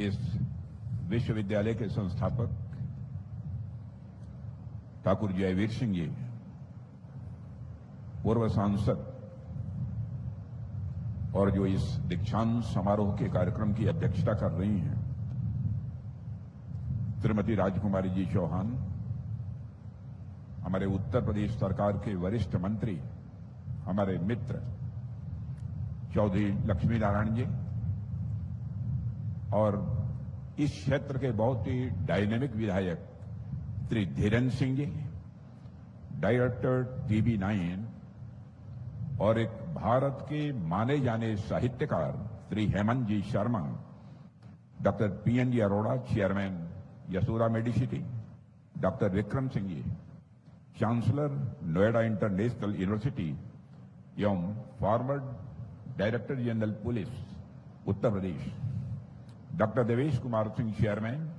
इस विश्वविद्यालय के संस्थापक ठाकुर जयवीर सिंह जी, पूर्व सांसद और जो इस दीक्षांत समारोह के कार्यक्रम की अध्यक्षता कर रही हैं, श्रीमती राजकुमारी जी चौहान, हमारे उत्तर प्रदेश सरकार के वरिष्ठ मंत्री, हमारे मित्र चौधरी लक्ष्मी नारायण जी, और इस क्षेत्र के बहुत ही डायनेमिक विधायक श्री धीरेन्द्र सिंह जी, डायरेक्टर TV9 और एक भारत के माने जाने साहित्यकार Shri Hemant ji Sharma, doctor PNG Arora, chairman Yashoda Medicity, doctor Vikram Singh ji, chancellor Noida international university एवं former director general police Uttar Pradesh, doctor Devesh Kumar Singh, chairman,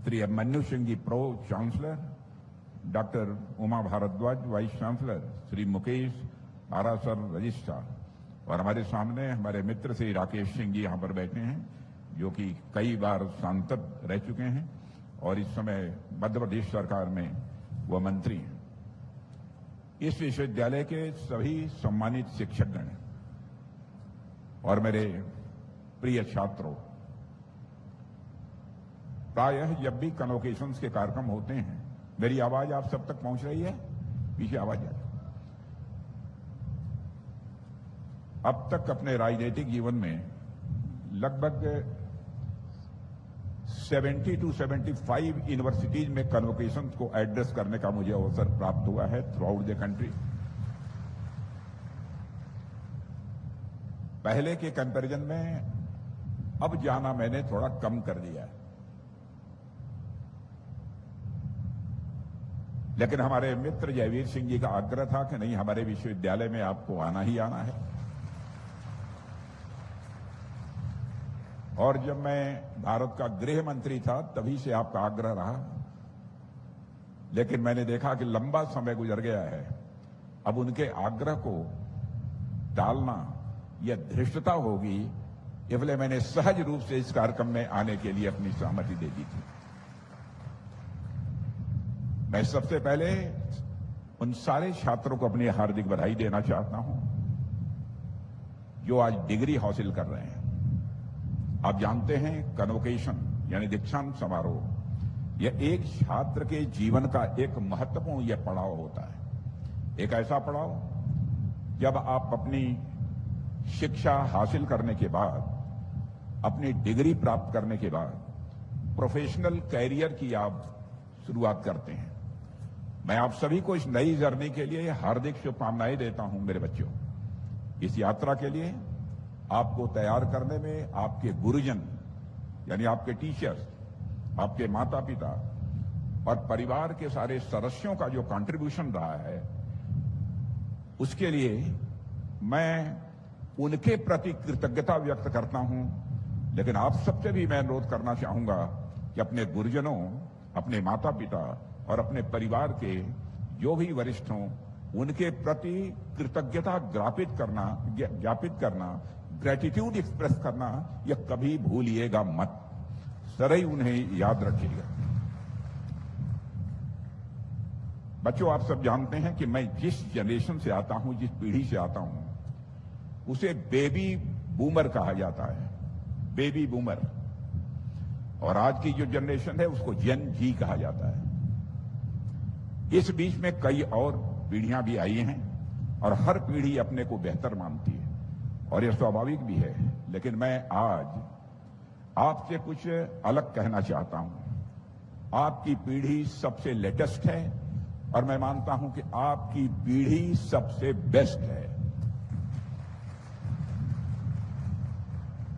Shri Abhimanyu Singh ji, pro chancellor, doctor Uma Bharadwaj, vice chancellor, Shri Mukesh Arasar, registrar, और हमारे सामने हमारे मित्र श्री राकेश सिंह जी यहां पर बैठे हैं, जो कि कई बार सांसद रह चुके हैं और इस समय मध्य प्रदेश सरकार में वह मंत्री हैं। इस विश्वविद्यालय के सभी सम्मानित शिक्षकगण और मेरे प्रिय छात्रों, प्रायः जब भी कन्वोकेशंस के कार्यक्रम होते हैं, मेरी आवाज आप सब तक पहुंच रही है? पीछे आवाज है। अब तक अपने राजनीतिक जीवन में लगभग 70 to 75 यूनिवर्सिटीज में कन्वोकेशंस को एड्रेस करने का मुझे अवसर प्राप्त हुआ है थ्रू आउट द कंट्री। पहले के कंपैरिजन में अब जाना मैंने थोड़ा कम कर दिया है, लेकिन हमारे मित्र जयवीर सिंह जी का आग्रह था कि नहीं, हमारे विश्वविद्यालय में आपको आना ही आना है। और जब मैं भारत का गृह मंत्री था तभी से आपका आग्रह रहा, लेकिन मैंने देखा कि लंबा समय गुजर गया है, अब उनके आग्रह को टालना यह धृष्टता होगी, इसलिए मैंने सहज रूप से इस कार्यक्रम में आने के लिए अपनी सहमति दे दी थी। मैं सबसे पहले उन सारे छात्रों को अपनी हार्दिक बधाई देना चाहता हूं जो आज डिग्री हासिल कर रहे हैं। आप जानते हैं, कन्वोकेशन यानी दीक्षांत समारोह यह एक छात्र के जीवन का एक महत्वपूर्ण यह पड़ाव होता है। एक ऐसा पड़ाव जब आप अपनी शिक्षा हासिल करने के बाद, अपनी डिग्री प्राप्त करने के बाद प्रोफेशनल कैरियर की आप शुरुआत करते हैं। मैं आप सभी को इस नई जर्नी के लिए हार्दिक शुभकामनाएं देता हूं। मेरे बच्चों, इस यात्रा के लिए आपको तैयार करने में आपके गुरुजन यानी आपके टीचर्स, आपके माता पिता और परिवार के सारे सदस्यों का जो कंट्रीब्यूशन रहा है, उसके लिए मैं उनके प्रति कृतज्ञता व्यक्त करता हूं। लेकिन आप सबसे भी मैं अनुरोध करना चाहूंगा कि अपने गुरुजनों, अपने माता पिता और अपने परिवार के जो भी वरिष्ठ हों, उनके प्रति कृतज्ञता ज्ञापित करना, ग्रेटिट्यूड एक्सप्रेस करना, यह कभी भूलिएगा मत। सदैव उन्हें याद रखिएगा। बच्चों, आप सब जानते हैं कि मैं जिस जनरेशन से आता हूं, जिस पीढ़ी से आता हूं, उसे बेबी बूमर कहा जाता है, बेबी बूमर। और आज की जो जनरेशन है उसको जेन जी कहा जाता है। इस बीच में कई और पीढ़ियां भी आई हैं और हर पीढ़ी अपने को बेहतर मानती है और यह स्वाभाविक भी है। लेकिन मैं आज आपसे कुछ अलग कहना चाहता हूं। आपकी पीढ़ी सबसे लेटेस्ट है और मैं मानता हूं कि आपकी पीढ़ी सबसे बेस्ट है।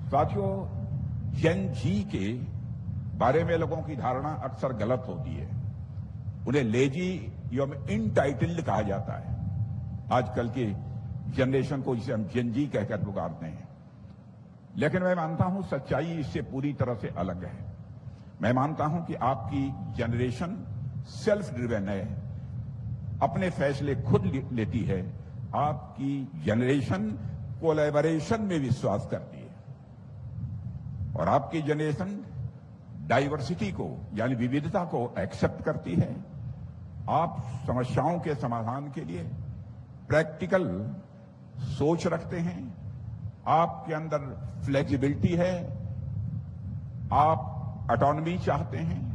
साथियों, जेन जी के बारे में लोगों की धारणा अक्सर गलत होती है। उन्हें लेजी या इनटाइटल्ड कहा जाता है। आजकल के जनरेशन को जिसे हम जेन जी कहकर पुकारते हैं, लेकिन मैं मानता हूं सच्चाई इससे पूरी तरह से अलग है। मैं मानता हूं कि आपकी जनरेशन सेल्फ ड्रिवन है, अपने फैसले खुद लेती है। आपकी जनरेशन कोलैबोरेशन में विश्वास करती है और आपकी जनरेशन डाइवर्सिटी को यानी विविधता को एक्सेप्ट करती है। आप समस्याओं के समाधान के लिए प्रैक्टिकल सोच रखते हैं। आपके अंदर फ्लेक्सिबिलिटी है। आप ऑटोनॉमी चाहते हैं।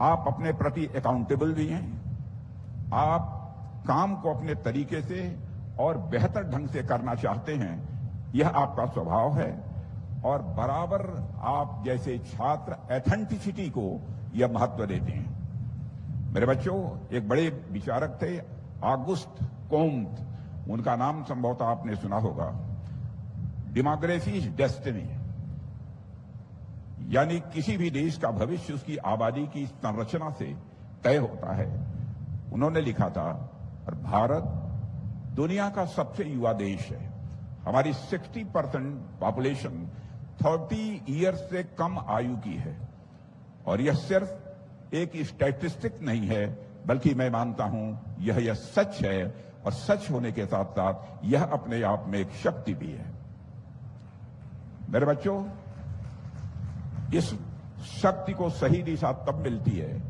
आप अपने प्रति अकाउंटेबल भी हैं। आप काम को अपने तरीके से और बेहतर ढंग से करना चाहते हैं। यह आपका स्वभाव है और बराबर आप जैसे छात्र एथेंटिसिटी को यह महत्व देते हैं। मेरे बच्चों, एक बड़े विचारक थे ऑगस्ट कोम्ट, उनका नाम संभवतः आपने सुना होगा। डेमोक्रेसी इज डेस्टिनी, यानी किसी भी देश का भविष्य उसकी आबादी की संरचना से तय होता है। उन्होंने लिखा था, और भारत दुनिया का सबसे युवा देश है। हमारी 60% पॉपुलेशन 30 ईयर्स से कम आयु की है। और यह सिर्फ एक स्टैटिस्टिक नहीं है, बल्कि मैं मानता हूं यह सच है। और सच होने के साथ साथ यह अपने आप में एक शक्ति भी है। मेरे बच्चों, इस शक्ति को सही दिशा तब मिलती है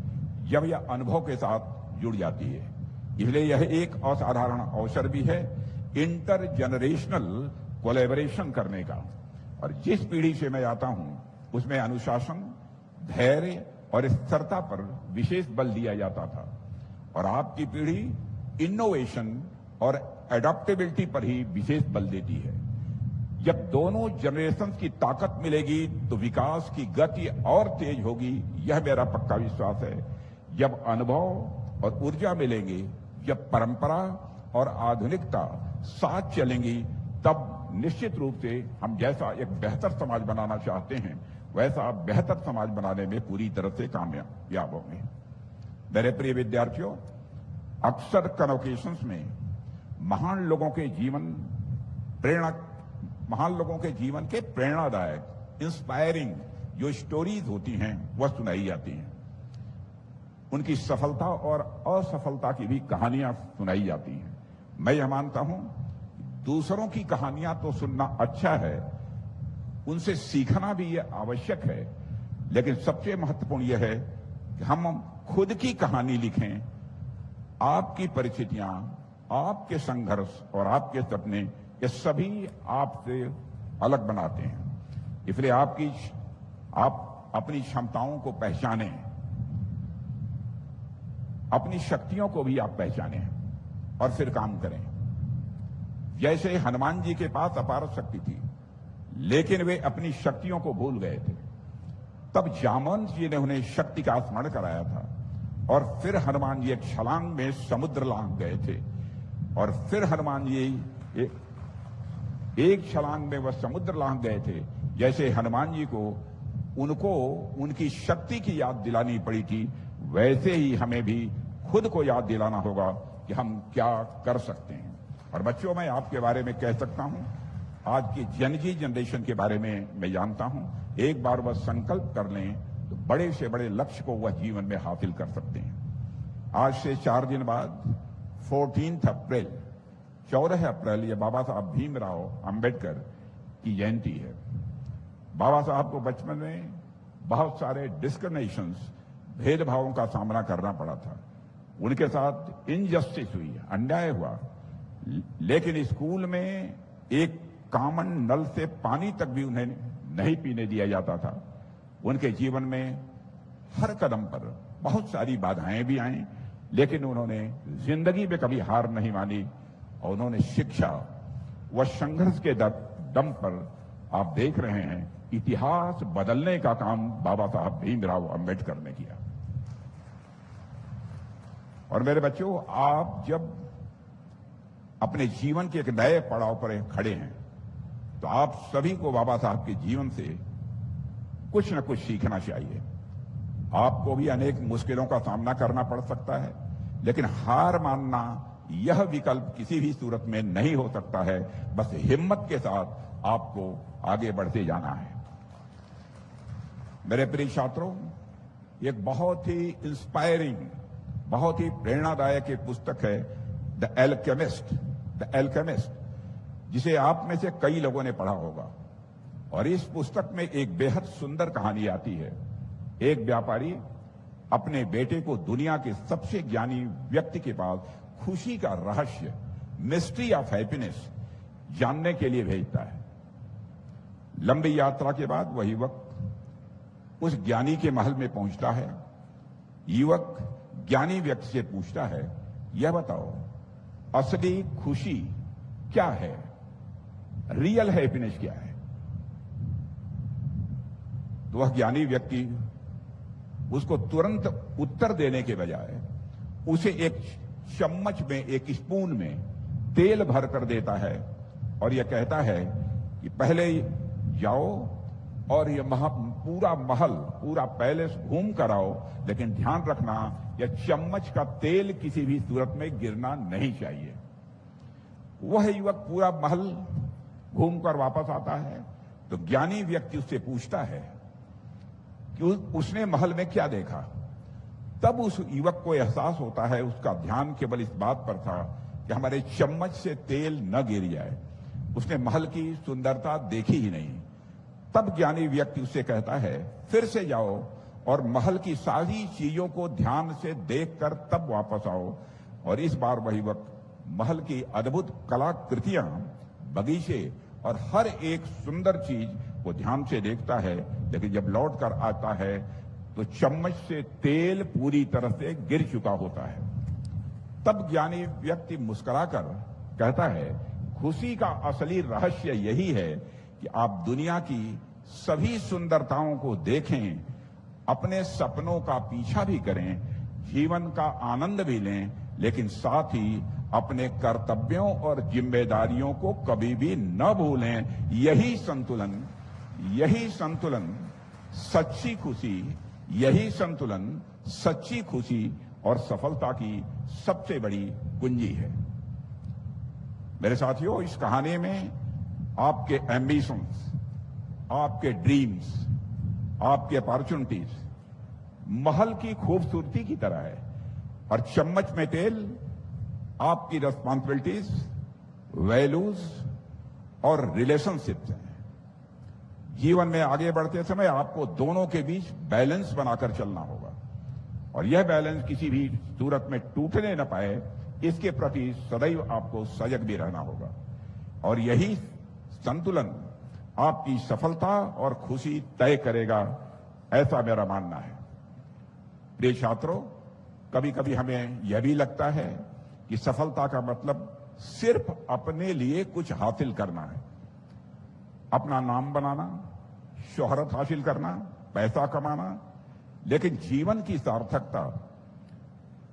जब यह अनुभव के साथ जुड़ जाती है। इसलिए यह एक असाधारण अवसर भी है इंटर जनरेशनल कोलैबोरेशन करने का। और जिस पीढ़ी से मैं आता हूं उसमें अनुशासन, धैर्य और स्थिरता पर विशेष बल दिया जाता था। और आपकी पीढ़ी इनोवेशन और एडॉप्टेबिलिटी पर ही विशेष बल देती है। जब दोनों जनरेशन की ताकत मिलेगी तो विकास की गति और तेज होगी, यह मेरा पक्का विश्वास है। जब अनुभव और ऊर्जा मिलेंगे, जब परंपरा और आधुनिकता साथ चलेंगी, तब निश्चित रूप से हम जैसा एक बेहतर समाज बनाना चाहते हैं वैसा बेहतर समाज बनाने में पूरी तरह से कामयाब होंगे। मेरे प्रिय विद्यार्थियों, अक्सर कन्वोकेशंस में महान लोगों के जीवन के प्रेरणादायक इंस्पायरिंग जो स्टोरीज होती हैं वह सुनाई जाती हैं। उनकी सफलता और असफलता की भी कहानियां सुनाई जाती हैं। मैं यह मानता हूं दूसरों की कहानियां तो सुनना अच्छा है, उनसे सीखना भी यह आवश्यक है, लेकिन सबसे महत्वपूर्ण यह है कि हम खुद की कहानी लिखें। आपकी परिस्थितियां, आपके संघर्ष और आपके सपने, ये सभी आपसे अलग बनाते हैं। इसलिए आप अपनी क्षमताओं को पहचानें, अपनी शक्तियों को भी आप पहचानें और फिर काम करें। जैसे हनुमान जी के पास अपार शक्ति थी, लेकिन वे अपनी शक्तियों को भूल गए थे। तब जामवंत जी ने उन्हें शक्ति का स्मरण कराया था और फिर हनुमान जी एक छलांग में समुद्र लांघ गए थे। और फिर हनुमान जी एक छलांग में वह समुद्र लांघ गए थे। जैसे हनुमान जी को उनको उनकी शक्ति की याद दिलानी पड़ी थी, वैसे ही हमें भी खुद को याद दिलाना होगा कि हम क्या कर सकते हैं। और बच्चों, मैं आपके बारे में कह सकता हूं, आज की जनजी जनरेशन के बारे में मैं जानता हूं, एक बार वह संकल्प कर लें तो बड़े से बड़े लक्ष्य को वह जीवन में हासिल कर सकते हैं। आज से 4 दिन बाद 14 अप्रैल 14 अप्रैल ये बाबा साहब भीमराव अंबेडकर की जयंती है। बाबा साहब को बचपन में बहुत सारे डिस्क्रिमिनेशंस, भेदभावों का सामना करना पड़ा था। उनके साथ इनजस्टिस हुई, अन्याय हुआ, लेकिन स्कूल में एक कॉमन नल से पानी तक भी उन्हें नहीं पीने दिया जाता था। उनके जीवन में हर कदम पर बहुत सारी बाधाएं भी आईं, लेकिन उन्होंने जिंदगी में कभी हार नहीं मानी और उन्होंने शिक्षा व संघर्ष के दम पर आप देख रहे हैं इतिहास बदलने का काम बाबा साहब भीमराव अंबेडकर ने किया। और मेरे बच्चों, आप जब अपने जीवन के एक नए पड़ाव पर खड़े हैं तो आप सभी को बाबा साहब के जीवन से कुछ न कुछ सीखना चाहिए। आपको भी अनेक मुश्किलों का सामना करना पड़ सकता है, लेकिन हार मानना यह विकल्प किसी भी सूरत में नहीं हो सकता है। बस हिम्मत के साथ आपको आगे बढ़ते जाना है। मेरे प्रिय छात्रों, एक बहुत ही इंस्पायरिंग, बहुत ही प्रेरणादायक एक पुस्तक है द एल्केमिस्ट, जिसे आप में से कई लोगों ने पढ़ा होगा। और इस पुस्तक में एक बेहद सुंदर कहानी आती है। एक व्यापारी अपने बेटे को दुनिया के सबसे ज्ञानी व्यक्ति के पास खुशी का रहस्य, मिस्ट्री ऑफ हैप्पीनेस जानने के लिए भेजता है। लंबी यात्रा के बाद वह युवक उस ज्ञानी के महल में पहुंचता है। युवक ज्ञानी व्यक्ति से पूछता है, यह बताओ असली खुशी क्या है, रियल हैप्पीनेस क्या है? तो वह ज्ञानी व्यक्ति उसको तुरंत उत्तर देने के बजाय उसे एक चम्मच में, एक स्पून में तेल भर कर देता है और यह कहता है कि पहले जाओ और ये पूरा महल, पूरा पैलेस घूम कर आओ, लेकिन ध्यान रखना यह चम्मच का तेल किसी भी सूरत में गिरना नहीं चाहिए। वह युवक पूरा महल घूमकर वापस आता है तो ज्ञानी व्यक्ति उससे पूछता है कि उसने महल में क्या देखा। तब उस युवक को एहसास होता है, उसका ध्यान केवल इस बात पर था कि हमारे चम्मच से तेल न गिर जाए। उसने महल की सुंदरता देखी ही नहीं। तब ज्ञानी व्यक्ति उससे कहता है, फिर से जाओ और महल की सारी चीजों को ध्यान से देखकर तब वापस आओ। और इस बार वह युवक महल की अद्भुत कलाकृतियां, बगीचे और हर एक सुंदर चीज को ध्यान से देखता है, लेकिन जब लौट कर आता है तो चम्मच से तेल पूरी तरह से गिर चुका होता है। तब ज्ञानी व्यक्ति मुस्कुराकर कहता है, खुशी का असली रहस्य यही है कि आप दुनिया की सभी सुंदरताओं को देखें, अपने सपनों का पीछा भी करें, जीवन का आनंद भी लें, लेकिन साथ ही अपने कर्तव्यों और जिम्मेदारियों को कभी भी न भूलें। यही संतुलन सच्ची खुशी, यही संतुलन सच्ची खुशी और सफलता की सबसे बड़ी कुंजी है। मेरे साथियों, इस कहानी में आपके एम्बिशंस, आपके ड्रीम्स, आपके अपॉर्चुनिटीज महल की खूबसूरती की तरह है और चम्मच में तेल आपकी रिस्पॉन्सिबिलिटीज, वैल्यूज और रिलेशनशिप्स हैं। जीवन में आगे बढ़ते समय आपको दोनों के बीच बैलेंस बनाकर चलना होगा और यह बैलेंस किसी भी सूरत में टूटने न पाए, इसके प्रति सदैव आपको सजग भी रहना होगा। और यही संतुलन आपकी सफलता और खुशी तय करेगा, ऐसा मेरा मानना है। प्रिय छात्रों, कभी कभी हमें यह भी लगता है कि सफलता का मतलब सिर्फ अपने लिए कुछ हासिल करना है, अपना नाम बनाना, शोहरत हासिल करना, पैसा कमाना। लेकिन जीवन की सार्थकता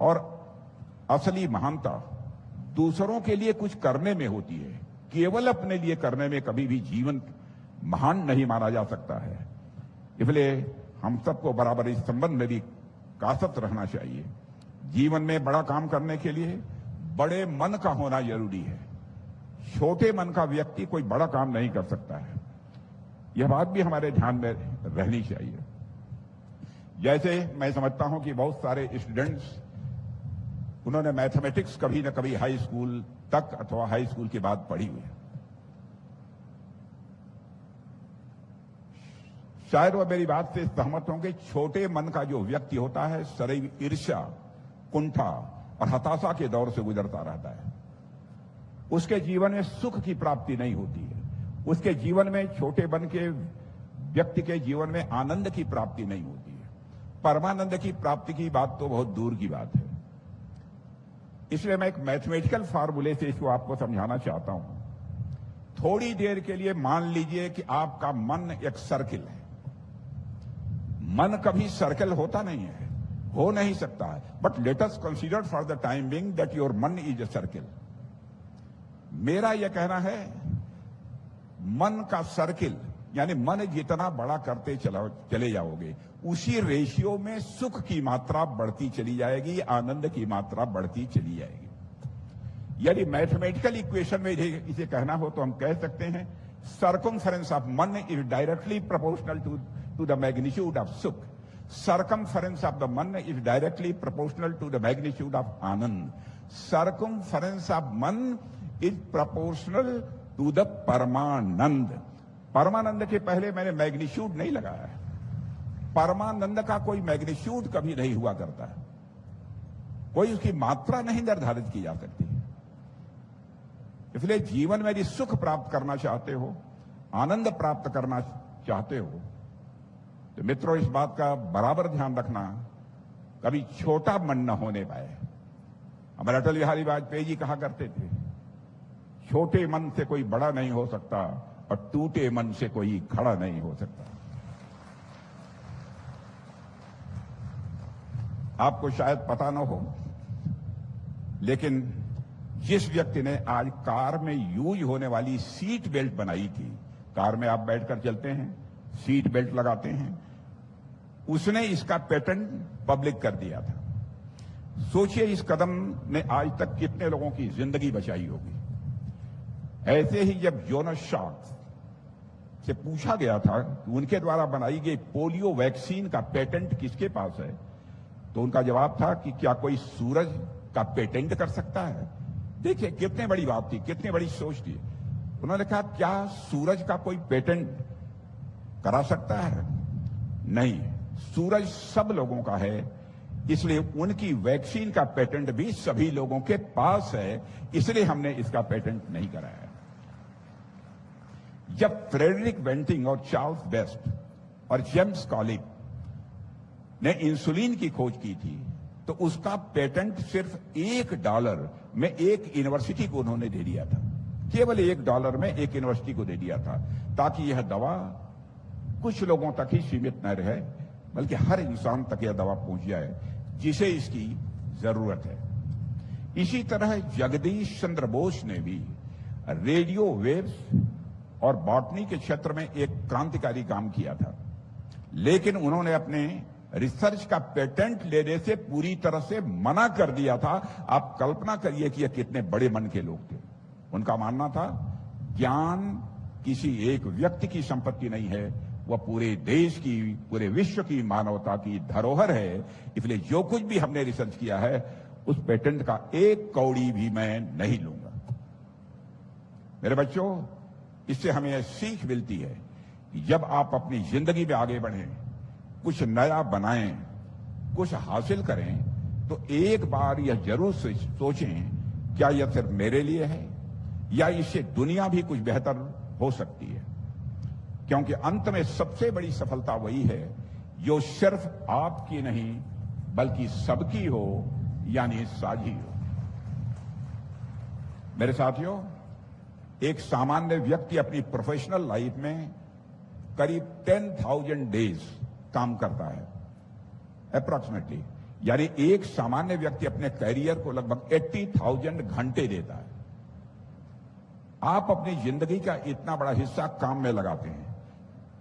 और असली महानता दूसरों के लिए कुछ करने में होती है। केवल अपने लिए करने में कभी भी जीवन महान नहीं माना जा सकता है। इसलिए हम सबको बराबर इस संबंध में भी कासत रहना चाहिए। जीवन में बड़ा काम करने के लिए बड़े मन का होना जरूरी है। छोटे मन का व्यक्ति कोई बड़ा काम नहीं कर सकता है। यह बात भी हमारे ध्यान में रहनी चाहिए। जैसे मैं समझता हूं कि बहुत सारे स्टूडेंट्स, उन्होंने मैथमेटिक्स कभी न कभी हाई स्कूल तक अथवा हाई स्कूल के बाद पढ़ी हुई है। शायद वह मेरी बात से सहमत होंगे। छोटे मन का जो व्यक्ति होता है, सदैव ईर्ष्या, कुंठा और हताशा के दौर से गुजरता रहता है। उसके जीवन में सुख की प्राप्ति नहीं होती है। उसके जीवन में, छोटे मन के व्यक्ति के जीवन में आनंद की प्राप्ति नहीं होती है। परमानंद की प्राप्ति की बात तो बहुत दूर की बात है। इसलिए मैं एक मैथमेटिकल फार्मूले से इसको आपको समझाना चाहता हूं। थोड़ी देर के लिए मान लीजिए कि आपका मन एक सर्किल है। मन कभी सर्कल होता नहीं है, हो नहीं सकता है, but let us consider for the time being that your मन इज ए सर्किल। मेरा यह कहना है, मन का सर्किल यानी मन जितना बड़ा करते चले जाओगे, उसी रेशियो में सुख की मात्रा बढ़ती चली जाएगी, आनंद की मात्रा बढ़ती चली जाएगी। यदि मैथमेटिकल इक्वेशन में इसे कहना हो तो हम कह सकते हैं, सर्कमफरेंस ऑफ मन is directly proportional to the magnitude of सुख। सर्कमफरेंस ऑफ द मन is directly proportional to the magnitude of आनंद। सर्कमफरेंस ऑफ मन इज प्रोपोर्शनल टू द परमानंद। परमानंद के पहले मैंने मैग्नीट्यूड नहीं लगाया है। परमानंद का कोई मैग्नीट्यूड कभी नहीं हुआ करता है, कोई उसकी मात्रा नहीं निर्धारित की जा सकती। इसलिए जीवन में यदि सुख प्राप्त करना चाहते हो, आनंद प्राप्त करना चाहते हो, तो मित्रों इस बात का बराबर ध्यान रखना कभी छोटा मन न होने पाए। हमारे अटल बिहारी वाजपेयी जी कहा करते थे, छोटे मन से कोई बड़ा नहीं हो सकता और टूटे मन से कोई खड़ा नहीं हो सकता। आपको शायद पता न हो, लेकिन जिस व्यक्ति ने आज कार में यूज होने वाली सीट बेल्ट बनाई थी, कार में आप बैठकर चलते हैं, सीट बेल्ट लगाते हैं, उसने इसका पेटेंट पब्लिक कर दिया था। सोचिए इस कदम ने आज तक कितने लोगों की जिंदगी बचाई होगी। ऐसे ही जब जोनास शार्क से पूछा गया था कि उनके द्वारा बनाई गई पोलियो वैक्सीन का पेटेंट किसके पास है, तो उनका जवाब था कि क्या कोई सूरज का पेटेंट कर सकता है। देखिए कितनी बड़ी बात थी, कितनी बड़ी सोच थी। उन्होंने कहा क्या सूरज का कोई पेटेंट करा सकता है? नहीं, सूरज सब लोगों का है, इसलिए उनकी वैक्सीन का पेटेंट भी सभी लोगों के पास है, इसलिए हमने इसका पेटेंट नहीं कराया। जब फ्रेडरिक बेंटिंग और चार्ल्स बेस्ट और जेम्स कॉलिक ने इंसुलिन की खोज की थी, तो उसका पेटेंट सिर्फ $1 में एक यूनिवर्सिटी को उन्होंने दे दिया था। केवल $1 में एक यूनिवर्सिटी को दे दिया था, ताकि यह दवा कुछ लोगों तक ही सीमित न रहे, बल्कि हर इंसान तक यह दवा पहुंच जाए जिसे इसकी जरूरत है। इसी तरह जगदीश चंद्र बोस ने भी रेडियो वेव्स और बॉटनी के क्षेत्र में एक क्रांतिकारी काम किया था, लेकिन उन्होंने अपने रिसर्च का पेटेंट लेने से पूरी तरह से मना कर दिया था। आप कल्पना करिए कि यह कितने बड़े मन के लोग थे। उनका मानना था ज्ञान किसी एक व्यक्ति की संपत्ति नहीं है, वह पूरे देश की, पूरे विश्व की मानवता की धरोहर है। इसलिए जो कुछ भी हमने रिसर्च किया है, उस पेटेंट का 1 कौड़ी भी मैं नहीं लूंगा। मेरे बच्चों, इससे हमें यह सीख मिलती है कि जब आप अपनी जिंदगी में आगे बढ़ें, कुछ नया बनाएं, कुछ हासिल करें, तो एक बार यह जरूर सोचें क्या यह सिर्फ मेरे लिए है या इससे दुनिया भी कुछ बेहतर हो सकती है। क्योंकि अंत में सबसे बड़ी सफलता वही है जो सिर्फ आपकी नहीं बल्कि सबकी हो, यानी साझी हो। मेरे साथियों, एक सामान्य व्यक्ति अपनी प्रोफेशनल लाइफ में करीब 10,000 डेज काम करता है, अप्रॉक्सीमेटली। यानी एक सामान्य व्यक्ति अपने कैरियर को लगभग 80,000 घंटे देता है। आप अपनी जिंदगी का इतना बड़ा हिस्सा काम में लगाते हैं,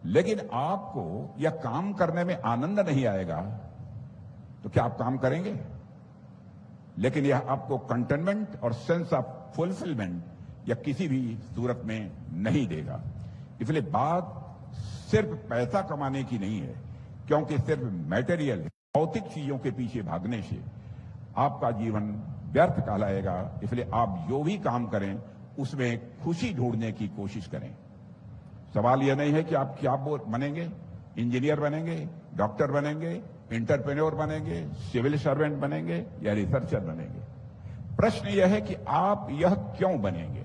लेकिन आपको यह काम करने में आनंद नहीं आएगा तो क्या आप काम करेंगे? लेकिन यह आपको कंटेनमेंट और सेंस ऑफ फुलफिलमेंट या किसी भी सूरत में नहीं देगा। इसलिए बात सिर्फ पैसा कमाने की नहीं है, क्योंकि सिर्फ मटेरियल, भौतिक चीजों के पीछे भागने से आपका जीवन व्यर्थ कहलाएगा। इसलिए आप जो भी काम करें उसमें खुशी ढूंढने की कोशिश करें। सवाल यह नहीं है कि आप क्या बनेंगे, इंजीनियर बनेंगे, डॉक्टर बनेंगे, एंटरप्रेन्योर बनेंगे, सिविल सर्वेंट बनेंगे या रिसर्चर बनेंगे। प्रश्न यह है कि आप यह क्यों बनेंगे,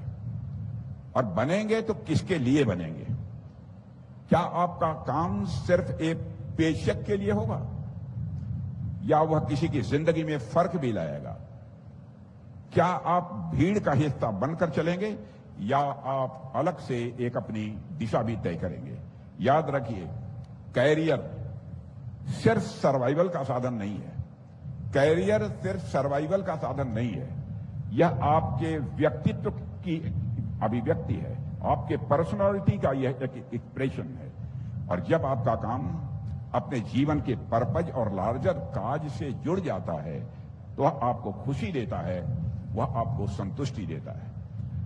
और बनेंगे तो किसके लिए बनेंगे। क्या आपका काम सिर्फ एक पेशेक के लिए होगा या वह किसी की जिंदगी में फर्क भी लाएगा? क्या आप भीड़ का हिस्सा बनकर चलेंगे या आप अलग से एक अपनी दिशा भी तय करेंगे? याद रखिए, कैरियर सिर्फ सर्वाइवल का साधन नहीं है। कैरियर सिर्फ सर्वाइवल का साधन नहीं है, यह आपके व्यक्तित्व की अभिव्यक्ति है, आपके पर्सनालिटी का यह एक एक्सप्रेशन है। और जब आपका काम अपने जीवन के पर्पज और लार्जर काज से जुड़ जाता है तो वह आपको खुशी देता है, वह आपको संतुष्टि देता है।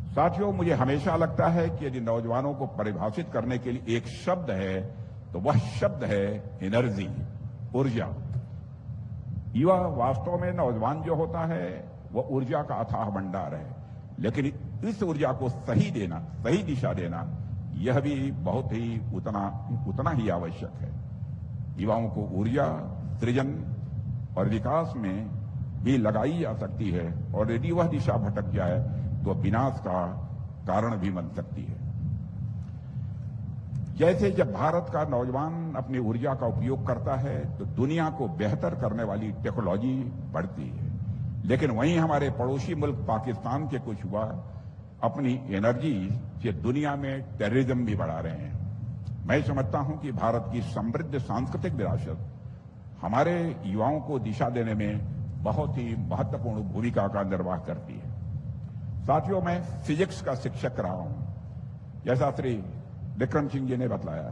साथियों, मुझे हमेशा लगता है कि यदि नौजवानों को परिभाषित करने के लिए एक शब्द है तो वह शब्द है एनर्जी, ऊर्जा। युवा वास्तव में नौजवान जो होता है वह ऊर्जा का अथाह भंडार है, लेकिन इस ऊर्जा को सही देना, सही दिशा देना, यह भी बहुत ही उतना ही आवश्यक है। युवाओं को ऊर्जा सृजन और विकास में भी लगाई जा सकती है, और यदि वह दिशा भटक जाए तो विनाश का कारण भी बन सकती है। जैसे जब भारत का नौजवान अपनी ऊर्जा का उपयोग करता है तो दुनिया को बेहतर करने वाली टेक्नोलॉजी बढ़ती है, लेकिन वहीं हमारे पड़ोसी मुल्क पाकिस्तान के कुछ युवा अपनी एनर्जी से दुनिया में टेररिज्म भी बढ़ा रहे हैं। मैं समझता हूं कि भारत की समृद्ध सांस्कृतिक विरासत हमारे युवाओं को दिशा देने में बहुत ही महत्वपूर्ण भूमिका का निर्वाह करती है। साथियों, मैं फिजिक्स का शिक्षक रहा हूं। जैसा श्री विक्रम सिंह जी ने बतलाया,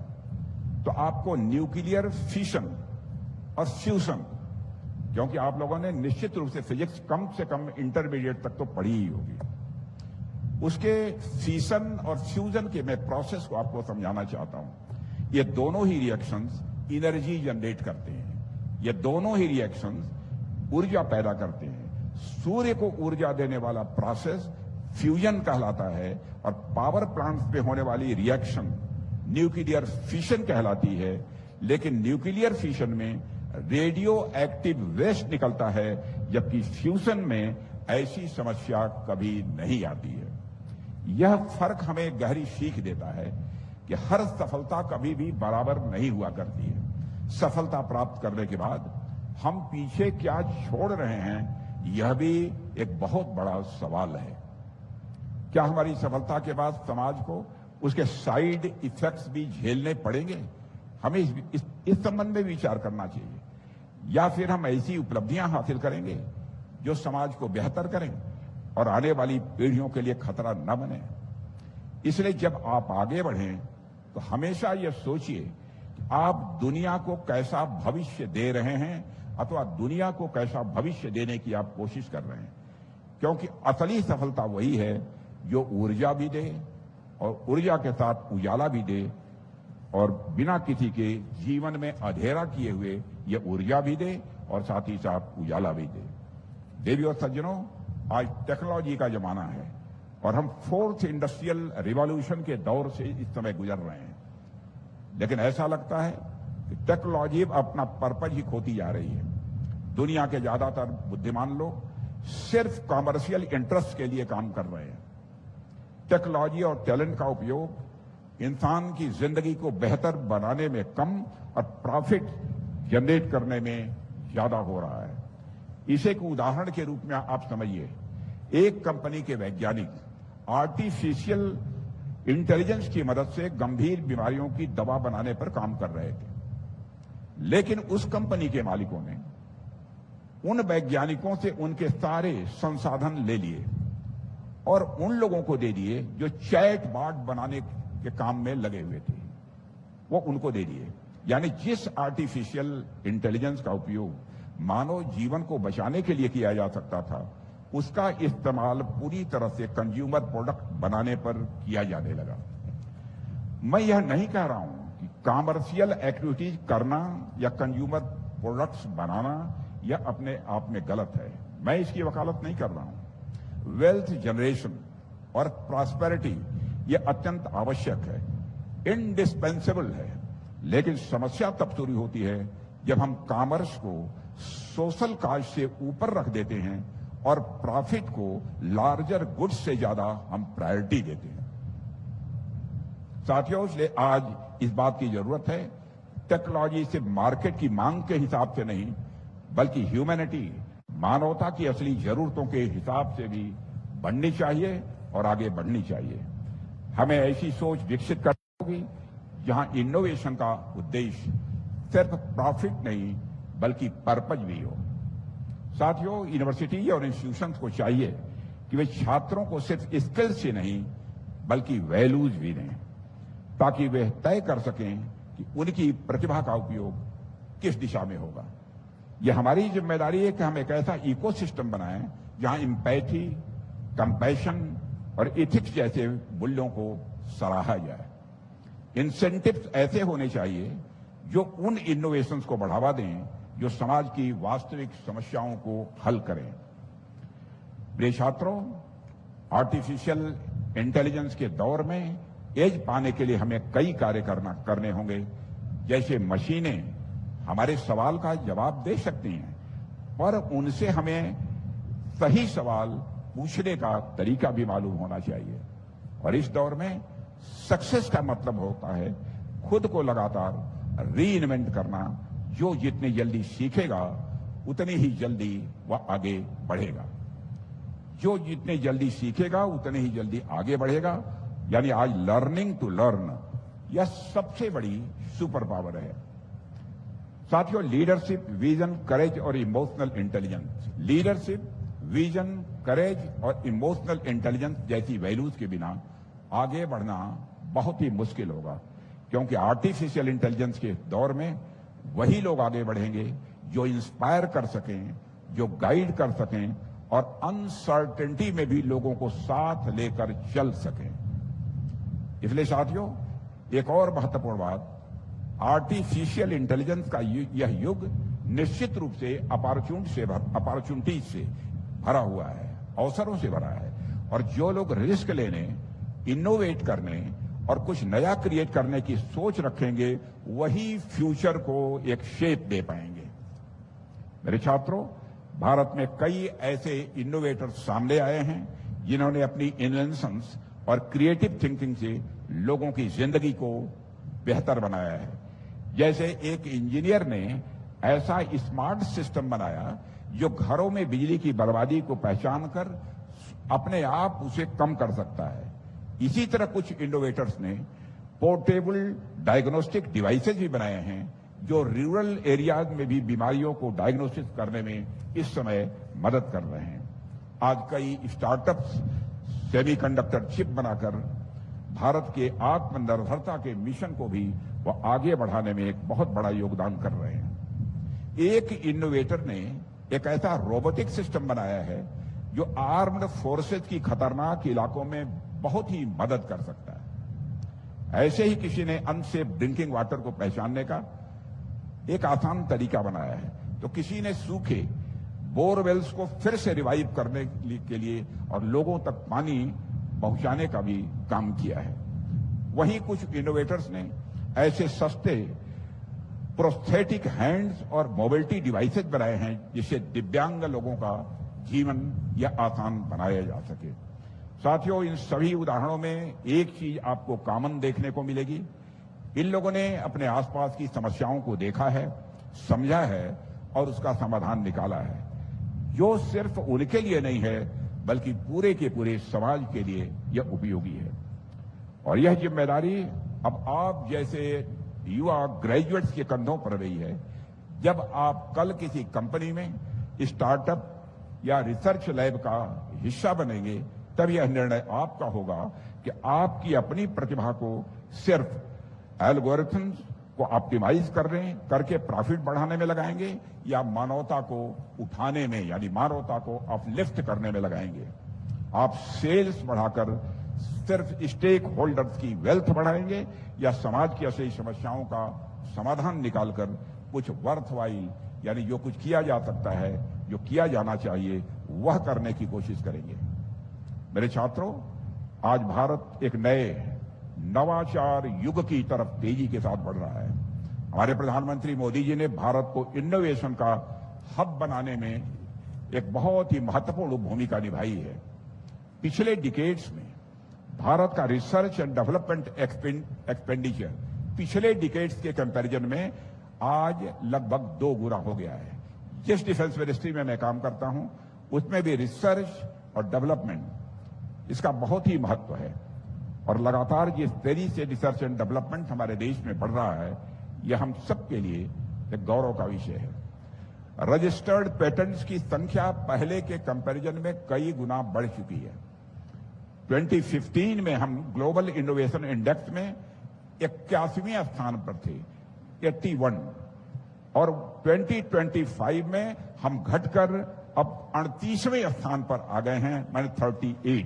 तो आपको न्यूक्लियर फिशन और फ्यूजन, क्योंकि आप लोगों ने निश्चित रूप से फिजिक्स कम से कम इंटरमीडिएट तक तो पढ़ी ही होगी, उसके फिशन और फ्यूजन के मैं प्रोसेस को आपको समझाना चाहता हूं। ये दोनों ही रिएक्शंस एनर्जी जनरेट करते हैं, ये दोनों ही रिएक्शंस ऊर्जा पैदा करते हैं। सूर्य को ऊर्जा देने वाला प्रोसेस फ्यूजन कहलाता है, और पावर प्लांट्स पे होने वाली रिएक्शन न्यूक्लियर फिशन कहलाती है। लेकिन न्यूक्लियर फिशन में रेडियो एक्टिव वेस्ट निकलता है, जबकि फ्यूजन में ऐसी समस्या कभी नहीं आती है। यह फर्क हमें गहरी सीख देता है कि हर सफलता कभी भी बराबर नहीं हुआ करती है। सफलता प्राप्त करने के बाद हम पीछे क्या छोड़ रहे हैं, यह भी एक बहुत बड़ा सवाल है। क्या हमारी सफलता के बाद समाज को उसके साइड इफेक्ट्स भी झेलने पड़ेंगे? हमें इस संबंध में विचार करना चाहिए। या फिर हम ऐसी उपलब्धियां हासिल करेंगे जो समाज को बेहतर करें और आने वाली पीढ़ियों के लिए खतरा न बने। इसलिए जब आप आगे बढ़ें तो हमेशा यह सोचिए कि आप दुनिया को कैसा भविष्य दे रहे हैं, अथवा दुनिया को कैसा भविष्य देने की आप कोशिश कर रहे हैं। क्योंकि असली सफलता वही है जो ऊर्जा भी दे और ऊर्जा के साथ उजाला भी दे, और बिना किसी के जीवन में अंधेरा किए हुए यह ऊर्जा भी दे और साथ ही साथ उजाला भी दे। देवी और सज्जनों, आज टेक्नोलॉजी का जमाना है और हम 4th इंडस्ट्रियल रिवॉल्यूशन के दौर से इस समय गुजर रहे हैं। लेकिन ऐसा लगता है कि टेक्नोलॉजी अपना पर्पज ही खोती जा रही है। दुनिया के ज्यादातर बुद्धिमान लोग सिर्फ कॉमर्शियल इंटरेस्ट के लिए काम कर रहे हैं। टेक्नोलॉजी और टैलेंट का उपयोग इंसान की जिंदगी को बेहतर बनाने में कम और प्रॉफिट जनरेट करने में ज्यादा हो रहा है। इसे एक उदाहरण के रूप में आप समझिए, एक कंपनी के वैज्ञानिक आर्टिफिशियल इंटेलिजेंस की मदद से गंभीर बीमारियों की दवा बनाने पर काम कर रहे थे। लेकिन उस कंपनी के मालिकों ने उन वैज्ञानिकों से उनके सारे संसाधन ले लिए और उन लोगों को दे दिए जो चैट बॉट बनाने के काम में लगे हुए थे, वो उनको दे दिए। यानी जिस आर्टिफिशियल इंटेलिजेंस का उपयोग मानव जीवन को बचाने के लिए किया जा सकता था, उसका इस्तेमाल पूरी तरह से कंज्यूमर प्रोडक्ट बनाने पर किया जाने लगा। मैं यह नहीं कह रहा हूं कि कॉमर्शियल एक्टिविटीज करना या कंज्यूमर प्रोडक्ट्स बनाना यह अपने आप में गलत है, मैं इसकी वकालत नहीं कर रहा हूं। वेल्थ जनरेशन और प्रॉस्पेरिटी यह अत्यंत आवश्यक है, इंडिस्पेंसेबल है। लेकिन समस्या तब शुरू होती है जब हम कॉमर्स को सोशल काज से ऊपर रख देते हैं और प्रॉफिट को लार्जर गुड्स से ज्यादा हम प्रायोरिटी देते हैं। साथियों, इसलिए आज इस बात की जरूरत है, टेक्नोलॉजी सिर्फ मार्केट की मांग के हिसाब से नहीं, बल्कि ह्यूमैनिटी, मानवता की असली जरूरतों के हिसाब से भी बढ़नी चाहिए और आगे बढ़नी चाहिए। हमें ऐसी सोच विकसित करनी होगी जहां इनोवेशन का उद्देश्य सिर्फ प्रॉफिट नहीं बल्कि पर्पज भी हो। साथियों, यूनिवर्सिटी और इंस्टीट्यूशंस को चाहिए कि वे छात्रों को सिर्फ स्किल्स से नहीं बल्कि वैल्यूज भी दें, ताकि वे तय कर सकें कि उनकी प्रतिभा का उपयोग किस दिशा में होगा। यह हमारी जिम्मेदारी है कि हम एक ऐसा इकोसिस्टम बनाएं जहां एम्पैथी, कंपैशन और एथिक्स जैसे मूल्यों को सराहा जाए। इंसेंटिव्स ऐसे होने चाहिए जो उन इनोवेशंस को बढ़ावा दें जो समाज की वास्तविक समस्याओं को हल करें। प्रिय छात्रों, आर्टिफिशियल इंटेलिजेंस के दौर में एज पाने के लिए हमें कई कार्य करने होंगे। जैसे मशीनें हमारे सवाल का जवाब दे सकती हैं, पर उनसे हमें सही सवाल पूछने का तरीका भी मालूम होना चाहिए। और इस दौर में सक्सेस का मतलब होता है खुद को लगातार रीइन्वेंट करना। जो जितनी जल्दी सीखेगा उतनी ही जल्दी वह आगे बढ़ेगा। जो जितने जल्दी सीखेगा उतने ही जल्दी आगे बढ़ेगा। यानी आज लर्निंग टू लर्न यह सबसे बड़ी सुपर पावर है। साथियों, लीडरशिप, विजन, करेज और इमोशनल इंटेलिजेंस, लीडरशिप, विजन, करेज और इमोशनल इंटेलिजेंस जैसी वैल्यूज के बिना आगे बढ़ना बहुत ही मुश्किल होगा, क्योंकि आर्टिफिशियल इंटेलिजेंस के दौर में वही लोग आगे बढ़ेंगे जो इंस्पायर कर सकें, जो गाइड कर सकें और अनसर्टेनिटी में भी लोगों को साथ लेकर चल सकें। इसलिए साथियों, एक और महत्वपूर्ण बात, आर्टिफिशियल इंटेलिजेंस का यह युग निश्चित रूप से अपॉर्चुनिटी से भरा हुआ है, अवसरों से भरा है। और जो लोग रिस्क लेने, इनोवेट करने और कुछ नया क्रिएट करने की सोच रखेंगे, वही फ्यूचर को एक शेप दे पाएंगे। मेरे छात्रों, भारत में कई ऐसे इनोवेटर्स सामने आए हैं जिन्होंने अपनी इन्वेंशंस और क्रिएटिव थिंकिंग से लोगों की जिंदगी को बेहतर बनाया है। जैसे एक इंजीनियर ने ऐसा स्मार्ट सिस्टम बनाया जो घरों में बिजली की बर्बादी को पहचान कर अपने आप उसे कम कर सकता है। इसी तरह कुछ इनोवेटर्स ने पोर्टेबल डायग्नोस्टिक डिवाइसेज भी बनाए हैं जो रूरल एरियाज में भी बीमारियों को डायग्नोसिस करने में इस समय मदद कर रहे हैं। आज कई स्टार्टअप्स सेमीकंडक्टर चिप बनाकर भारत के आत्मनिर्भरता के मिशन को भी वो आगे बढ़ाने में एक बहुत बड़ा योगदान कर रहे हैं। एक इनोवेटर ने एक ऐसा रोबोटिक सिस्टम बनाया है जो आर्म्ड फोर्सेज की खतरनाक इलाकों में बहुत ही मदद कर सकता है। ऐसे ही किसी ने अनसेफ ड्रिंकिंग वाटर को पहचानने का एक आसान तरीका बनाया है। तो किसी ने सूखे बोरवेल्स को फिर से रिवाइव करने के लिए और लोगों तक पानी पहुंचाने का भी काम किया है। वहीं कुछ इनोवेटर्स ने ऐसे सस्ते प्रोस्थेटिक हैंड्स और मोबिलिटी डिवाइसेज बनाए हैं जिससे दिव्यांग लोगों का जीवन यह आसान बनाया जा सके। साथियों, इन सभी उदाहरणों में एक चीज आपको कॉमन देखने को मिलेगी। इन लोगों ने अपने आसपास की समस्याओं को देखा है, समझा है और उसका समाधान निकाला है, जो सिर्फ उनके लिए नहीं है बल्कि पूरे के पूरे समाज के लिए यह उपयोगी है। और यह जिम्मेदारी अब आप जैसे युवा ग्रेजुएट्स के कंधों पर रही है। जब आप कल किसी कंपनी में स्टार्टअप या रिसर्च लैब का हिस्सा बनेंगे, तब यह निर्णय आपका होगा कि आपकी अपनी प्रतिभा को सिर्फ एल्गोरिथम्स को ऑप्टिमाइज करके प्रॉफिट बढ़ाने में लगाएंगे या मानवता को उठाने में, यानी मानवता को अपलिफ्ट करने में लगाएंगे। आप सेल्स बढ़ाकर सिर्फ स्टेक होल्डर्स की वेल्थ बढ़ाएंगे या समाज की असली समस्याओं का समाधान निकालकर कुछ वर्थवाइल, यानी जो कुछ किया जा सकता है, जो किया जाना चाहिए, वह करने की कोशिश करेंगे। मेरे छात्रों, आज भारत एक नए नवाचार युग की तरफ तेजी के साथ बढ़ रहा है। हमारे प्रधानमंत्री मोदी जी ने भारत को इनोवेशन का हब बनाने में एक बहुत ही महत्वपूर्ण भूमिका निभाई है। पिछले डिकेड्स में भारत का रिसर्च एंड डेवलपमेंट एक्सपेंडिचर पिछले डिकेड्स के कंपैरिजन में आज लगभग 2 गुना हो गया है। जिस डिफेंस मिनिस्ट्री में मैं काम करता हूं, उसमें भी रिसर्च और डेवलपमेंट इसका बहुत ही महत्व है। और लगातार जिस तेजी से रिसर्च एंड डेवलपमेंट हमारे देश में बढ़ रहा है, यह हम सबके लिए एक गौरव का विषय है। रजिस्टर्ड पेटेंट्स की संख्या पहले के कंपैरिजन में कई गुना बढ़ चुकी है। 2015 में हम ग्लोबल इनोवेशन इंडेक्स में 81वें स्थान पर थे, 81, और 2025 में हम घटकर अब 38वें स्थान पर आ गए हैं, माने 38।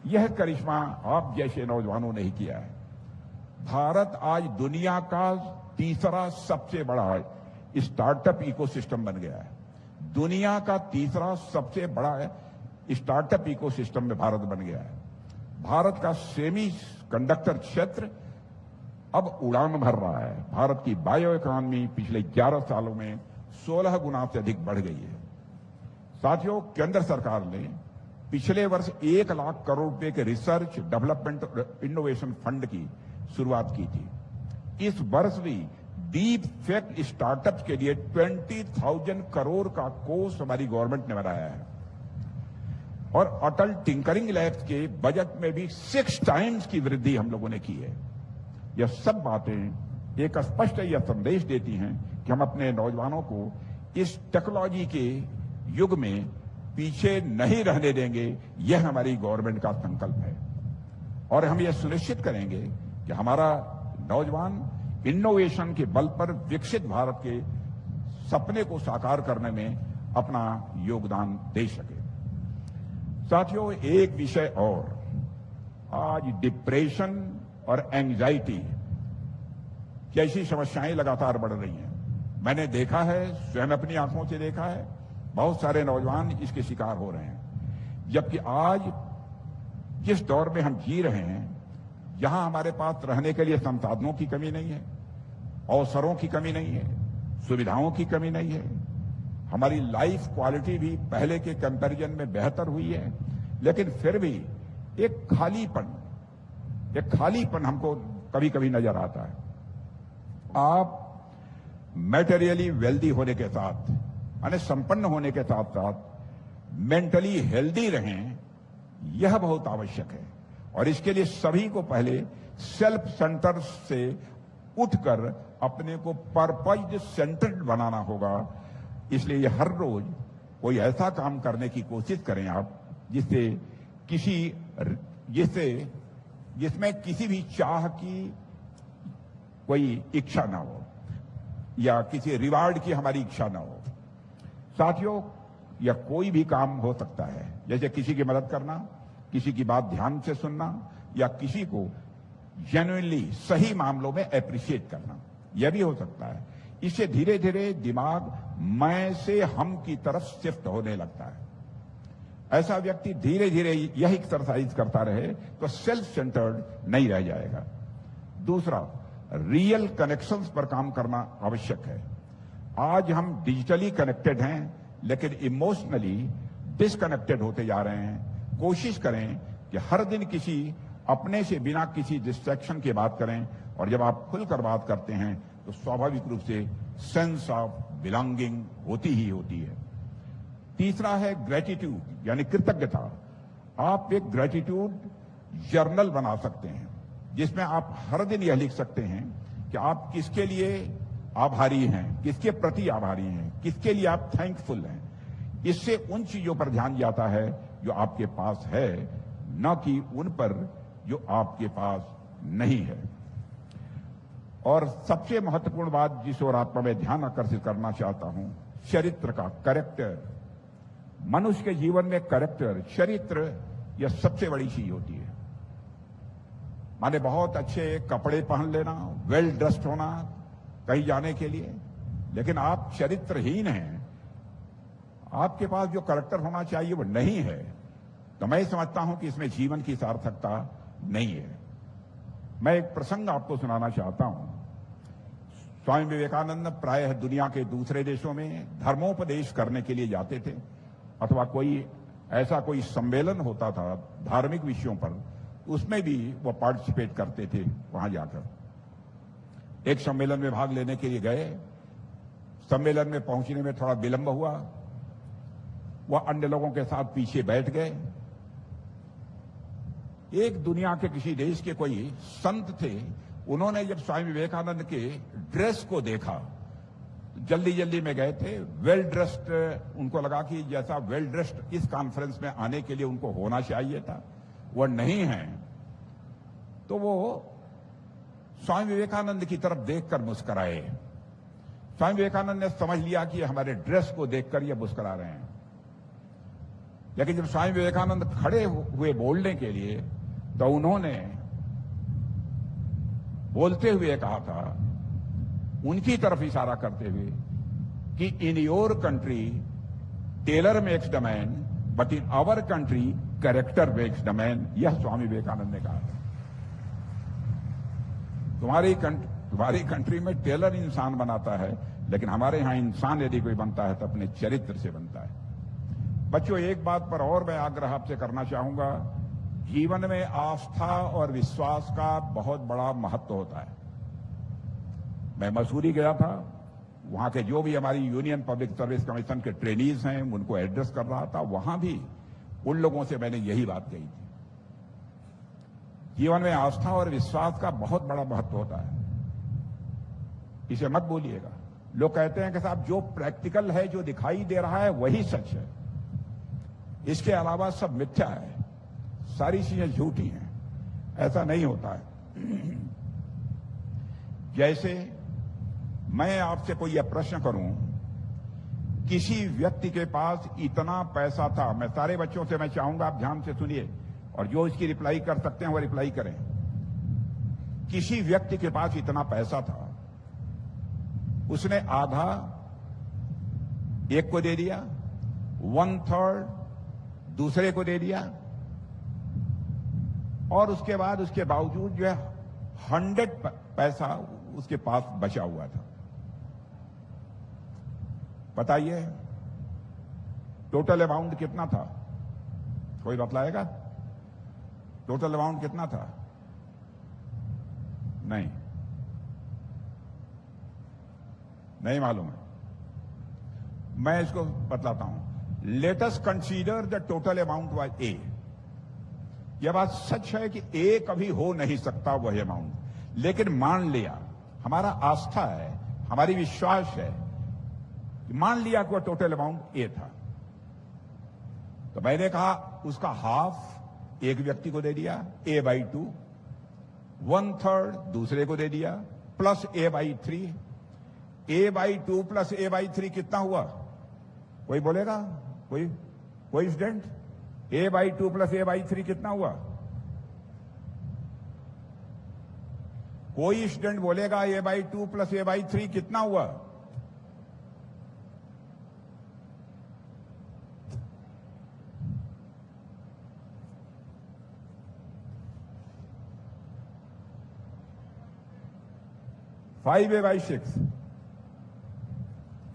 यह करिश्मा आप जैसे नौजवानों ने ही किया है। भारत आज दुनिया का तीसरा सबसे बड़ा स्टार्टअप इकोसिस्टम बन गया है। दुनिया का तीसरा सबसे बड़ा स्टार्टअप इकोसिस्टम में भारत बन गया है। भारत का सेमी कंडक्टर क्षेत्र अब उड़ान भर रहा है। भारत की बायो इकोनॉमी पिछले 11 सालों में 16 गुना से अधिक बढ़ गई है। साथियों, केंद्र सरकार ने पिछले वर्ष 1 लाख करोड़ रुपए के रिसर्च डेवलपमेंट और इनोवेशन फंड की शुरुआत की थी। इस वर्ष भी डीप फेक स्टार्टअप के लिए 20,000 करोड़ का कोष हमारी गवर्नमेंट ने बनाया है और अटल टिंकरिंग लैब्स के बजट में भी 6 टाइम्स की वृद्धि हम लोगों ने की है। यह सब बातें एक स्पष्ट यह संदेश देती हैं कि हम अपने नौजवानों को इस टेक्नोलॉजी के युग में पीछे नहीं रहने देंगे। यह हमारी गवर्नमेंट का संकल्प है और हम यह सुनिश्चित करेंगे कि हमारा नौजवान इनोवेशन के बल पर विकसित भारत के सपने को साकार करने में अपना योगदान दे सके। साथियों, एक विषय और, आज डिप्रेशन और एंजाइटी जैसी समस्याएं लगातार बढ़ रही हैं। मैंने देखा है, स्वयं अपनी आंखों से देखा है, बहुत सारे नौजवान इसके शिकार हो रहे हैं। जबकि आज जिस दौर में हम जी रहे हैं, यहां हमारे पास रहने के लिए संसाधनों की कमी नहीं है, अवसरों की कमी नहीं है, सुविधाओं की कमी नहीं है। हमारी लाइफ क्वालिटी भी पहले के कंपैरिजन में बेहतर हुई है, लेकिन फिर भी एक खालीपन हमको कभी कभी नजर आता है। आप मैटेरियली वेल्दी होने के साथ, यानी संपन्न होने के साथ साथ मेंटली हेल्दी रहें, यह बहुत आवश्यक है और इसके लिए सभी को पहले सेल्फ सेंटर से उठकर अपने को पर्पज सेंटर्ड बनाना होगा। इसलिए हर रोज कोई ऐसा काम करने की कोशिश करें आप जिसमें किसी भी चाह की कोई इच्छा ना हो या किसी रिवार्ड की हमारी इच्छा ना हो। साथियों, यह कोई भी काम हो सकता है, जैसे किसी की मदद करना, किसी की बात ध्यान से सुनना या किसी को जेन्युइनली सही मामलों में एप्रिशिएट करना, यह भी हो सकता है। इससे धीरे धीरे दिमाग मैं से हम की तरफ शिफ्ट होने लगता है। ऐसा व्यक्ति धीरे धीरे यह एक्सरसाइज करता रहे तो सेल्फ सेंटर्ड नहीं रह जाएगा। दूसरा, रियल कनेक्शंस पर काम करना आवश्यक है। आज हम डिजिटली कनेक्टेड हैं लेकिन इमोशनली डिसकनेक्टेड होते जा रहे हैं। कोशिश करें कि हर दिन किसी अपने से बिना किसी डिस्ट्रैक्शन के बात करें और जब आप खुलकर बात करते हैं तो स्वाभाविक रूप से सेंस ऑफ बिलोंगिंग होती ही होती है। तीसरा है ग्रेटिट्यूड, यानी कृतज्ञता। आप एक ग्रेटिट्यूड जर्नल बना सकते हैं जिसमें आप हर दिन यह लिख सकते हैं कि आप किसके लिए आभारी हैं, किसके प्रति आभारी हैं, किसके लिए आप थैंकफुल हैं। इससे उन चीजों पर ध्यान जाता है जो आपके पास है, न कि उन पर जो आपके पास नहीं है। और सबसे महत्वपूर्ण बात जिस ओर आपका मैं ध्यान आकर्षित करना चाहता हूं, चरित्र का, कैरेक्टर। मनुष्य के जीवन में कैरेक्टर, चरित्र, यह सबसे बड़ी चीज होती है। माने बहुत अच्छे कपड़े पहन लेना, वेल ड्रेस्ड होना कहीं जाने के लिए, लेकिन आप चरित्रहीन हैं, आपके पास जो कैरेक्टर होना चाहिए वो नहीं है, तो मैं समझता हूं कि इसमें जीवन की सार्थकता नहीं है। मैं एक प्रसंग आपको सुनाना चाहता हूं। स्वामी विवेकानंद प्रायः दुनिया के दूसरे देशों में धर्मोपदेश करने के लिए जाते थे, अथवा कोई सम्मेलन होता था धार्मिक विषयों पर, उसमें भी वो पार्टिसिपेट करते थे। वहां जाकर एक सम्मेलन में भाग लेने के लिए गए। सम्मेलन में पहुंचने में थोड़ा विलंब हुआ, वह अन्य लोगों के साथ पीछे बैठ गए। एक दुनिया के किसी देश के कोई संत थे, उन्होंने जब स्वामी विवेकानंद के ड्रेस को देखा, जल्दी जल्दी में गए थे, वेल ड्रेस्ड, उनको लगा कि जैसा वेल ड्रेस्ड इस कॉन्फ्रेंस में आने के लिए उनको होना चाहिए था, वह नहीं है। तो वो स्वामी विवेकानंद की तरफ देखकर मुस्कुराए। स्वामी विवेकानंद ने समझ लिया कि हमारे ड्रेस को देखकर ये मुस्कुरा रहे हैं। लेकिन जब स्वामी विवेकानंद खड़े हुए बोलने के लिए, तो उन्होंने बोलते हुए कहा था, उनकी तरफ इशारा करते हुए, कि in your country tailor makes the man, but in our country character makes the man, यह स्वामी विवेकानंद ने कहा था। तुम्हारी कंट्री में टेलर इंसान बनाता है, लेकिन हमारे यहां इंसान यदि कोई बनता है तो अपने चरित्र से बनता है। बच्चों, एक बात पर और मैं आग्रह आपसे करना चाहूंगा, जीवन में आस्था और विश्वास का बहुत बड़ा महत्व होता है। मैं मसूरी गया था, वहां के जो भी हमारी यूनियन पब्लिक सर्विस कमीशन के ट्रेनीज हैं उनको एड्रेस कर रहा था, वहां भी उन लोगों से मैंने यही बात कही थी। जीवन में आस्था और विश्वास का बहुत बड़ा महत्व होता है, इसे मत बोलिएगा। लोग कहते हैं कि साहब जो प्रैक्टिकल है, जो दिखाई दे रहा है वही सच है, इसके अलावा सब मिथ्या है, सारी चीजें झूठी हैं। ऐसा नहीं होता है। जैसे मैं आपसे कोई यह प्रश्न करूं, किसी व्यक्ति के पास इतना पैसा था, मैं सारे बच्चों से मैं चाहूंगा आप ध्यान से सुनिए, और जो इसकी रिप्लाई कर सकते हैं वो रिप्लाई करें। किसी व्यक्ति के पास इतना पैसा था, उसने आधा एक को दे दिया, 1/3 दूसरे को दे दिया, और उसके बाद उसके बावजूद जो है 100 पैसा उसके पास बचा हुआ था। बताइए टोटल अमाउंट कितना था? कोई बतलाएगा? टोटल अमाउंट कितना था? नहीं मालूम है। मैं इसको बतलाता हूं। Let us consider the total amount was a. यह बात सच है कि ए कभी हो नहीं सकता वह अमाउंट, लेकिन मान लिया, हमारा आस्था है, हमारी विश्वास है, मान लिया कि वह टोटल अमाउंट ए था, तो मैंने कहा उसका हाफ एक व्यक्ति को दे दिया, A/2, 1/3 दूसरे को दे दिया, plus A/3। A/2 plus A/3 कितना हुआ? कोई बोलेगा? कोई स्टूडेंट? A/2 प्लस A/3 कितना हुआ? कोई स्टूडेंट बोलेगा A/2 प्लस A/3 कितना हुआ? (5A/6)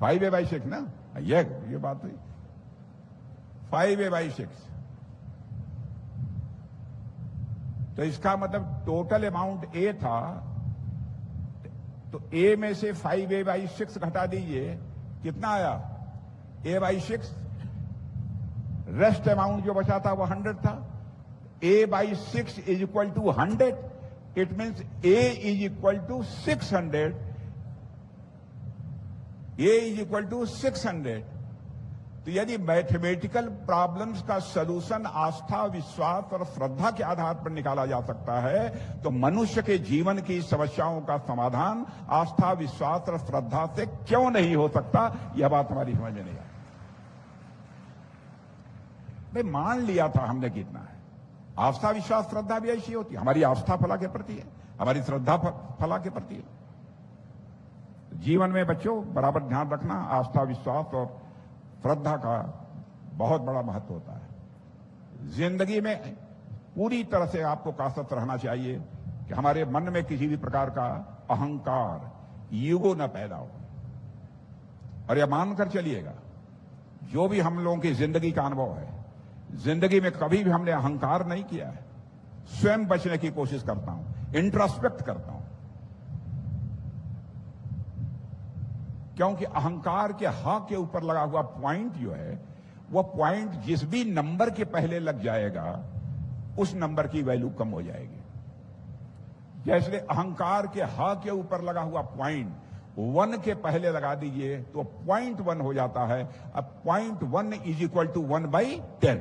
5A/6 ना, ये बात हुई। 5A/6, तो इसका मतलब टोटल अमाउंट ए था, तो ए में से 5A/6 घटा दीजिए, कितना आया? A/6। रेस्ट अमाउंट जो बचा था वो 100 था। A/6 is equal to 100, it means A is equal to 600। A is equal to 600। तो यदि मैथमेटिकल प्रॉब्लम्स का सलूशन आस्था, विश्वास और श्रद्धा के आधार पर निकाला जा सकता है, तो मनुष्य के जीवन की समस्याओं का समाधान आस्था, विश्वास और श्रद्धा से क्यों नहीं हो सकता? यह बात हमारी समझ में नहीं आई। भाई मान लिया था हमने कितना है। आस्था, विश्वास, श्रद्धा भी ऐसी होती है। हमारी आस्था फला के प्रति है, हमारी श्रद्धा फला के प्रति है। जीवन में बच्चों बराबर ध्यान रखना, आस्था, विश्वास और श्रद्धा का बहुत बड़ा महत्व होता है। जिंदगी में पूरी तरह से आपको कासत रहना चाहिए कि हमारे मन में किसी भी प्रकार का अहंकार, ईगो न पैदा हो। और यह मानकर चलिएगा, जो भी हम लोगों की जिंदगी का अनुभव है, जिंदगी में कभी भी हमने अहंकार नहीं किया है। स्वयं बचने की कोशिश करता हूं, इंट्रोस्पेक्ट करता हूं, क्योंकि अहंकार के हा के ऊपर लगा हुआ पॉइंट जो है, वह पॉइंट जिस भी नंबर के पहले लग जाएगा, उस नंबर की वैल्यू कम हो जाएगी। जैसे अहंकार के हा के ऊपर लगा हुआ पॉइंट 1 के पहले लगा दीजिए तो 0.1 हो जाता है। अब 0.1 इज इक्वल टू 1/10।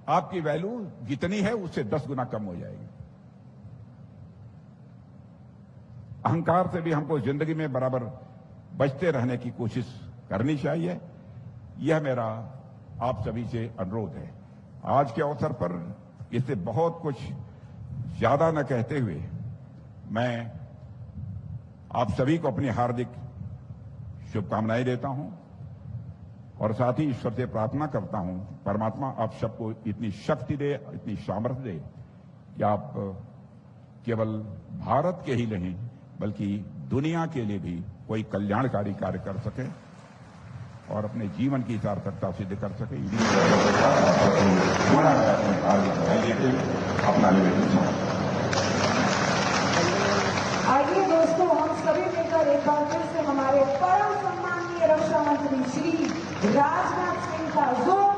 आपकी वैल्यू जितनी है उससे 10 गुना कम हो जाएगी। अहंकार से भी हमको जिंदगी में बराबर बचते रहने की कोशिश करनी चाहिए। यह मेरा आप सभी से अनुरोध है। आज के अवसर पर इससे बहुत कुछ ज्यादा न कहते हुए मैं आप सभी को अपनी हार्दिक शुभकामनाएं देता हूं और साथ ही ईश्वर से प्रार्थना करता हूं, परमात्मा आप सबको इतनी शक्ति दे, इतनी सामर्थ्य दे कि आप केवल भारत के ही नहीं बल्कि दुनिया के लिए भी कोई कल्याणकारी कार्य कर सके और अपने जीवन की सार्थकता सिद्ध कर सके। अपना आइए दोस्तों, हम सभी मिलकर एक बार फिर से हमारे परम सम्माननीय रक्षा मंत्री श्री राजनाथ सिंह का जोर